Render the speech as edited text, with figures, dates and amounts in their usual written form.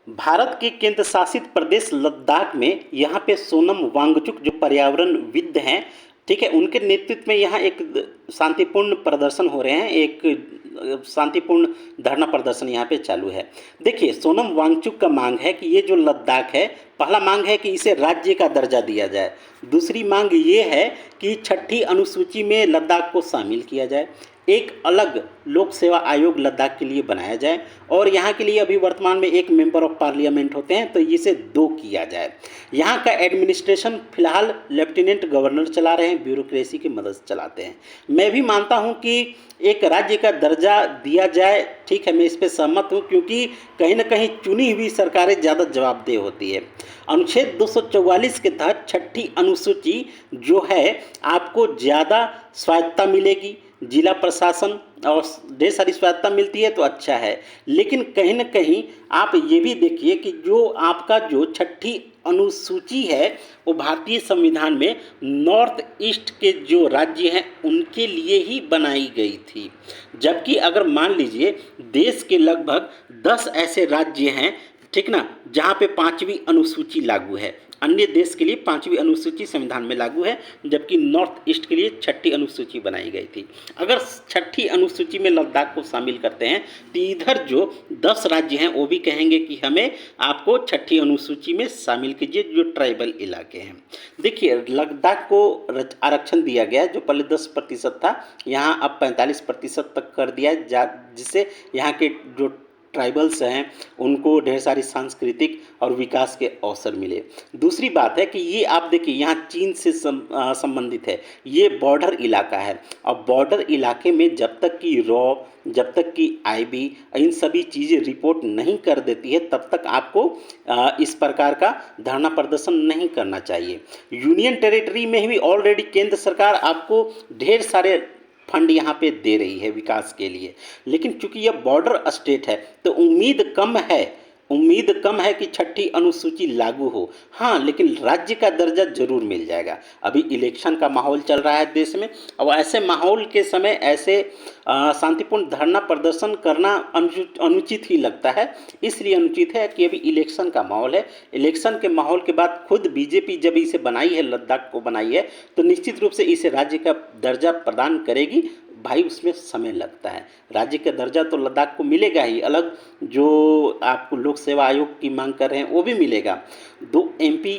भारत के केंद्र शासित प्रदेश लद्दाख में यहाँ पे सोनम वांगचुक जो पर्यावरणविद हैं, ठीक है, उनके नेतृत्व में यहाँ एक शांतिपूर्ण प्रदर्शन हो रहे हैं। एक शांतिपूर्ण धरना प्रदर्शन यहाँ पे चालू है। देखिए, सोनम वांगचुक का मांग है कि ये जो लद्दाख है, पहला मांग है कि इसे राज्य का दर्जा दिया जाए। दूसरी मांग ये है कि छठी अनुसूची में लद्दाख को शामिल किया जाए। एक अलग लोक सेवा आयोग लद्दाख के लिए बनाया जाए और यहाँ के लिए अभी वर्तमान में एक मेंबर ऑफ पार्लियामेंट होते हैं, तो इसे 2 किया जाए। यहाँ का एडमिनिस्ट्रेशन फिलहाल लेफ्टिनेंट गवर्नर चला रहे हैं, ब्यूरोक्रेसी की मदद से चलाते हैं। मैं भी मानता हूँ कि एक राज्य का दर्जा दिया जाए, ठीक है, मैं इस पर सहमत हूँ, क्योंकि कहीं ना कहीं चुनी हुई सरकारें ज़्यादा जवाबदेह होती है। अनुच्छेद 244 के तहत छठी अनुसूची जो है, आपको ज़्यादा स्वायत्तता मिलेगी, जिला प्रशासन और ढेर सारी स्वायत्तता मिलती है, तो अच्छा है। लेकिन कहीं ना कहीं आप ये भी देखिए कि जो आपका जो छठी अनुसूची है, वो भारतीय संविधान में नॉर्थ ईस्ट के जो राज्य हैं उनके लिए ही बनाई गई थी। जबकि अगर मान लीजिए देश के लगभग 10 ऐसे राज्य हैं, ठीक ना, जहाँ पे 5वीं अनुसूची लागू है। अन्य देश के लिए 5वीं अनुसूची संविधान में लागू है, जबकि नॉर्थ ईस्ट के लिए छठी अनुसूची बनाई गई थी। अगर छठी अनुसूची में लद्दाख को शामिल करते हैं, तो इधर जो 10 राज्य हैं वो भी कहेंगे कि हमें आपको छठी अनुसूची में शामिल कीजिए, जो ट्राइबल इलाके हैं। देखिए, लद्दाख को आरक्षण दिया गया है, जो पहले 10% था, यहाँ अब 45% तक कर दिया है, जिससे यहाँ के जो ट्राइबल्स हैं उनको ढेर सारी सांस्कृतिक और विकास के अवसर मिले। दूसरी बात है कि ये आप देखिए, यहाँ चीन से संबंधित है, ये बॉर्डर इलाका है, और बॉर्डर इलाके में जब तक कि जब तक कि आईबी इन सभी चीज़ें रिपोर्ट नहीं कर देती है, तब तक आपको इस प्रकार का धरना प्रदर्शन नहीं करना चाहिए। यूनियन टेरिटरी में भी ऑलरेडी केंद्र सरकार आपको ढेर सारे फंड यहाँ पे दे रही है विकास के लिए, लेकिन चूंकि यह बॉर्डर स्टेट है, तो उम्मीद कम है कि छठी अनुसूची लागू हो। हाँ, लेकिन राज्य का दर्जा जरूर मिल जाएगा। अभी इलेक्शन का माहौल चल रहा है देश में, और ऐसे माहौल के समय ऐसे शांतिपूर्ण धरना प्रदर्शन करना अनुचित ही लगता है। इसलिए अनुचित है कि अभी इलेक्शन का माहौल है। इलेक्शन के माहौल के बाद खुद बीजेपी जब इसे बनाई है, लद्दाख को बनाई है, तो निश्चित रूप से इसे राज्य का दर्जा प्रदान करेगी। भाई, उसमें समय लगता है। राज्य का दर्जा तो लद्दाख को मिलेगा ही, अलग जो आपको लोक सेवा आयोग की मांग कर रहे हैं वो भी मिलेगा। 2 MP